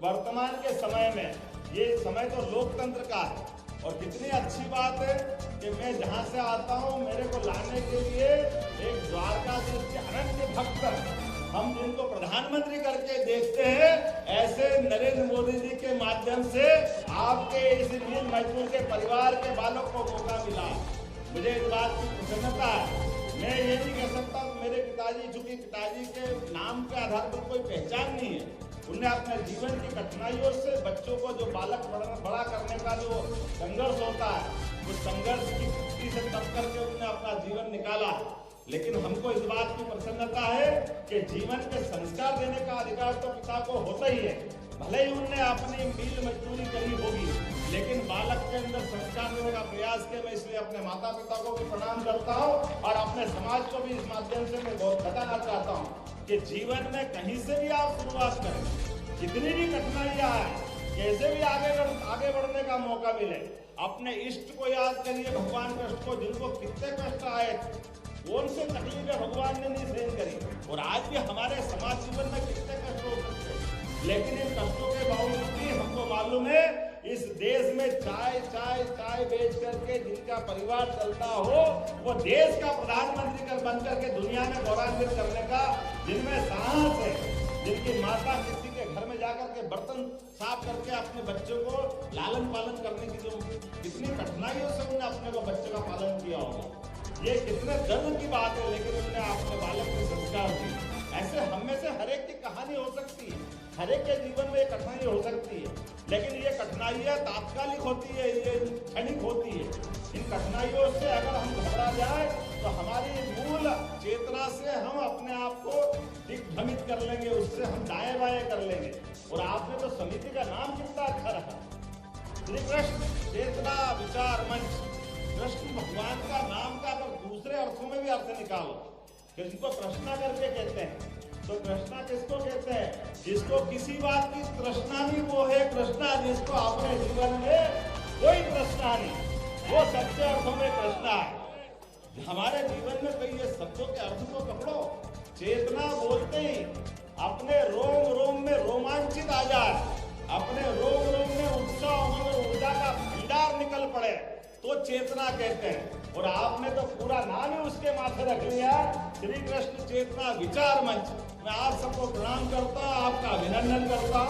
वर्तमान के समय में ये समय तो लोकतंत्र का है और कितनी अच्छी बात है कि मैं जहां से आता हूं मेरे को लाने के लिए एक द्वारकाधीश के अनन्य भक्त हम जिनको प्रधानमंत्री करके देखते हैं, ऐसे नरेंद्र मोदी जी के माध्यम से आपके इस मिल मजदूर के परिवार के बालों को मौका मिला। मुझे इस बात की प्रसन्नता है। मैं ये नहीं कह सकता मेरे पिताजी, चूंकि पिताजी के नाम के आधार पर कोई पहचान नहीं है, उन्हें अपने जीवन की कठिनाइयों से बच्चों को जो बालक बड़ा करने का जो संघर्ष होता है, उस संघर्ष की शक्ति से तप करके उन्होंने अपना जीवन निकाला। लेकिन हमको इस बात की प्रसन्नता है कि जीवन के संस्कार देने का अधिकार तो पिता को होता ही है। भले ही उनने अपनी मील मजदूरी करी होगी, लेकिन बालक के अंदर संस्कार देने का प्रयास किया। मैं इसलिए अपने माता पिता को भी प्रणाम करता हूँ और अपने समाज को भी इस माध्यम से मैं बहुत बताना चाहता हूँ कि जीवन में कहीं से भी आप शुरुआत करें, जितनी भी कठिनाइयां आए, कैसे भी आगे बढ़ने का मौका मिले, अपने इष्ट को याद करिए, भगवान कृष्ण को, जिनको कितने कष्ट आए, कौन से तकलीफें भगवान ने नहीं सहन करी। और आज भी हमारे समाज जीवन में कितने कष्ट हो सकते हैं, लेकिन इन कष्टों के बावजूद भी हमको मालूम है इस देश में चाय चाय चाय बेच करके जिनका परिवार चलता हो, वो देश का प्रधानमंत्री बन करके दुनिया में गौरवान्वित करने का जिनमें साहस है, जिनकी माता किसी के घर में जाकर के बर्तन साफ करके अपने बच्चों को लालन पालन करने की जो कितनी कठिनाइयों से उन्होंने अपने को बच्चे का पालन किया होगा, ये कितने गर्व की बात है। लेकिन उन्होंने अपने बालक को संस्कार दिए। ऐसे हम में से हर एक की कहानी हो सकती है, हर एक के जीवन में एक कठिनाई हो सकती है, लेकिन ये कठिनाइयां तात्कालिक होती है, ये क्षणिक होती है। इन कठिनाइयों से अगर हम घबरा जाए तो हमारी मूल चेतना से हम अपने आप को दिग्भ्रमित कर लेंगे, उससे हम दाएं बाएं कर लेंगे। और आपने तो समिति का नाम कितना अच्छा रखा, श्री कृष्ण चेतना विचार मंच। कृष्ण भगवान का नाम का अगर दूसरे अर्थों में भी अर्थ निकालो, जिसको तृष्णा करके कहते हैं, तो कृष्णा किसको कहते हैं? जिसको किसी बात की तृष्णा नहीं, वो है कृष्णा। जिसको अपने जीवन में कोई तृष्णा नहीं, वो सच्चे अर्थों में कृष्णा है। हमारे जीवन में कई ये शब्दों के अर्थ को पकड़ो। चेतना बोलते ही अपने रोम रोम में रोमांचित आ जाए, अपने रोम रोम में उत्साह और ऊर्जा का भंडार निकल पड़े, तो चेतना कहते हैं। और आपने तो पूरा नाम ही उसके माथे रख लिया, श्री कृष्ण चेतना विचार मंच। मैं आप सबको प्रणाम करता हूं, आपका अभिनंदन करता हूं।